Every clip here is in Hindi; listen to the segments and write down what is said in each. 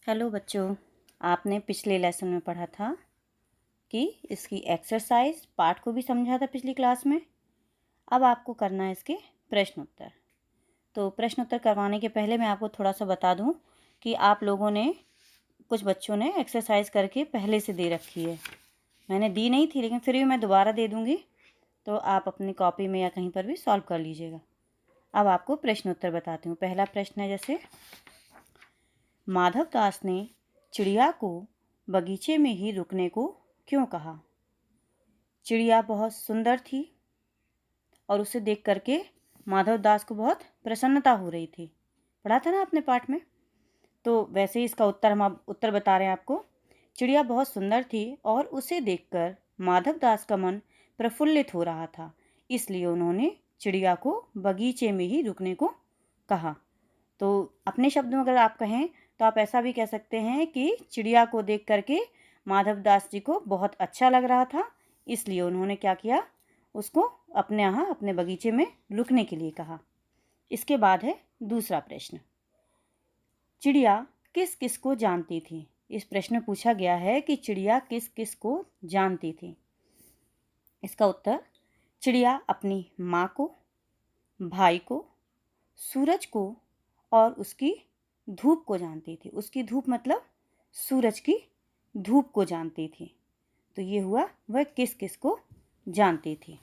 हेलो बच्चों, आपने पिछले लेसन में पढ़ा था कि इसकी एक्सरसाइज पार्ट को भी समझा था पिछली क्लास में। अब आपको करना है इसके प्रश्न उत्तर। तो प्रश्न उत्तर करवाने के पहले मैं आपको थोड़ा सा बता दूं कि आप लोगों ने, कुछ बच्चों ने एक्सरसाइज करके पहले से दे रखी है। मैंने दी नहीं थी, लेकिन फिर भी मैं दोबारा दे दूँगी, तो आप अपनी कॉपी में या कहीं पर भी सॉल्व कर लीजिएगा। अब आपको प्रश्न उत्तर बताती हूँ। पहला प्रश्न है जैसे, माधव दास ने चिड़िया को बगीचे में ही रुकने को क्यों कहा? चिड़िया बहुत सुंदर थी और उसे देख करके माधव दास को बहुत प्रसन्नता हो रही थी। पढ़ा था ना आपने पाठ में। तो वैसे ही इसका उत्तर हम अब उत्तर बता रहे हैं आपको। चिड़िया बहुत सुंदर थी और उसे देखकर माधव दास का मन प्रफुल्लित हो रहा था, इसलिए उन्होंने चिड़िया को बगीचे में ही रुकने को कहा। तो अपने शब्दों में अगर आप कहें तो आप ऐसा भी कह सकते हैं कि चिड़िया को देख करके माधव दास जी को बहुत अच्छा लग रहा था, इसलिए उन्होंने क्या किया, उसको अपने यहाँ अपने बगीचे में रुकने के लिए कहा। इसके बाद है दूसरा प्रश्न, चिड़िया किस किस को जानती थी? इस प्रश्न में पूछा गया है कि चिड़िया किस किस को जानती थी। इसका उत्तर, चिड़िया अपनी माँ को, भाई को, सूरज को और उसकी धूप को जानती थी। उसकी धूप मतलब सूरज की धूप को जानती थी। तो ये हुआ वह किस किस को जानती थी।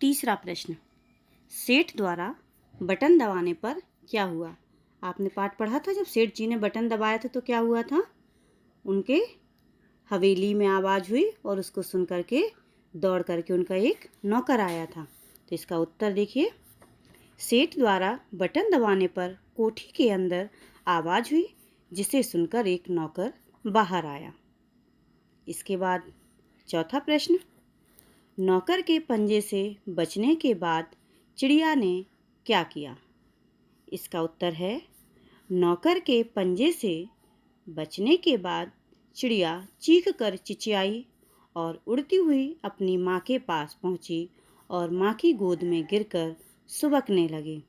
तीसरा प्रश्न, सेठ द्वारा बटन दबाने पर क्या हुआ? आपने पाठ पढ़ा था, जब सेठ जी ने बटन दबाया था तो क्या हुआ था? उनके हवेली में आवाज़ हुई और उसको सुन करके दौड़ करके उनका एक नौकर आया था। तो इसका उत्तर देखिए, सेठ द्वारा बटन दबाने पर कोठी के अंदर आवाज़ हुई, जिसे सुनकर एक नौकर बाहर आया। इसके बाद चौथा प्रश्न, नौकर के पंजे से बचने के बाद चिड़िया ने क्या किया? इसका उत्तर है, नौकर के पंजे से बचने के बाद चिड़िया चीख कर चिचियाई और उड़ती हुई अपनी माँ के पास पहुँची और माँ की गोद में गिरकर सुबकने लगी।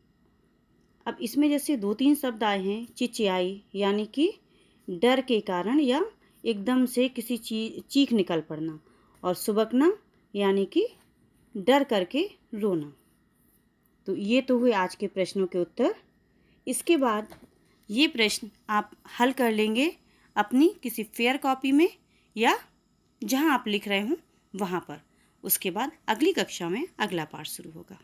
अब इसमें जैसे दो तीन शब्द आए हैं, चिचियाई यानी कि डर के कारण या एकदम से किसी चीख निकल पड़ना, और सुबकना यानी कि डर करके रोना। तो ये तो हुए आज के प्रश्नों के उत्तर। इसके बाद ये प्रश्न आप हल कर लेंगे अपनी किसी फेयर कॉपी में या जहाँ आप लिख रहे हों वहाँ पर। उसके बाद अगली कक्षा में अगला पाठ शुरू होगा।